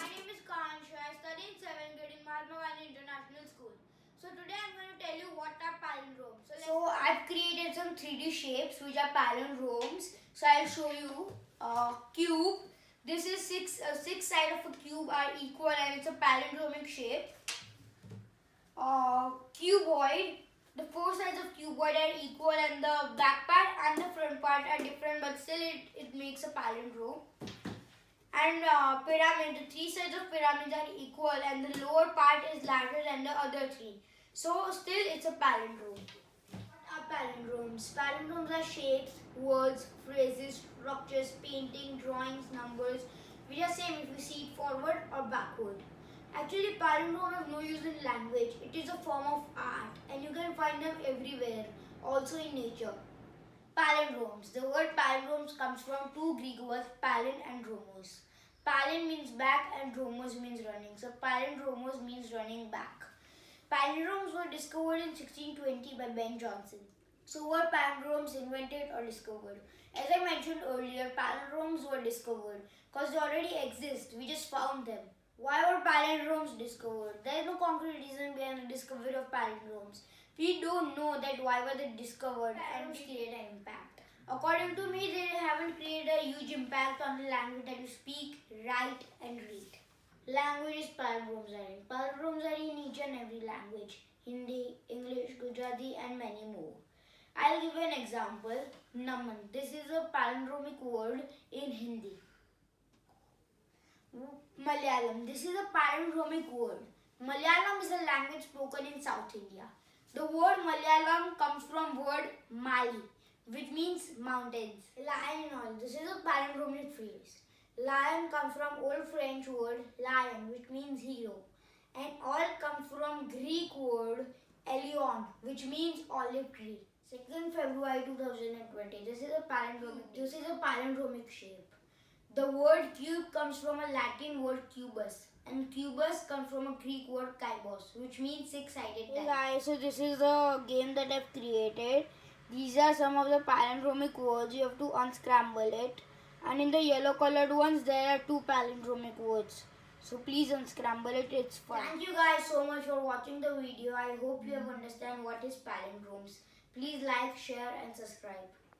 name is Kansha. I study in 7th grade in Mahatma Gandhi International School. So today I'm going to tell you what are palindromes. So I've created some 3D shapes which are palindromes. So I'll show you a cube. This is six sides of a cube are equal and it's a palindromic shape. Cuboid. The four sides of cuboid are equal and the back part and the front part are different, but still it makes a palindrome. And pyramid, the three sides of pyramids are equal and the lower part is larger than the other three. So still it's a palindrome. What are palindromes? Palindromes are shapes, words, phrases, structures, painting, drawings, numbers, which are same if you see it forward or backward. Actually, palindrome has no use in language. It is a form of art and you can find them everywhere, also in nature. Palindromes. The word palindromes comes from two Greek words, palin and dromos. Palin means back and dromos means running. So palindromos means running back. Palindromes were discovered in 1620 by Ben Jonson. So were palindromes invented or discovered? As I mentioned earlier, palindromes were discovered because they already exist. We just found them. Why were palindromes discovered? There is no concrete reason behind the discovery of palindromes. We don't know that why were they discovered and create an impact. According to me, they haven't created a huge impact on the language that you speak, write and read. Languages palindromes are in. Palindromes are in each and every language. Hindi, English, Gujarati and many more. I'll give you an example. Naman. This is a palindromic word in Hindi. Malayalam. This is a palindromic word. Malayalam is a language spoken in South India. The word Malayalam comes from word Mali, which means mountains. Lion and all. This is a palindromic phrase. Lion comes from Old French word lion, which means hero. And all comes from Greek word Elion, which means olive tree. 2nd February 2020. This is a palindromic shape. The word cube comes from a Latin word cubus, and cubus comes from a Greek word kybos, which means six-sided die. Hey guys, so this is the game that I've created. These are some of the palindromic words. You have to unscramble it. And in the yellow colored ones, there are two palindromic words. So please unscramble it, it's fun. Thank you guys so much for watching the video. I hope you have understand what is palindromes. Please like, share and subscribe.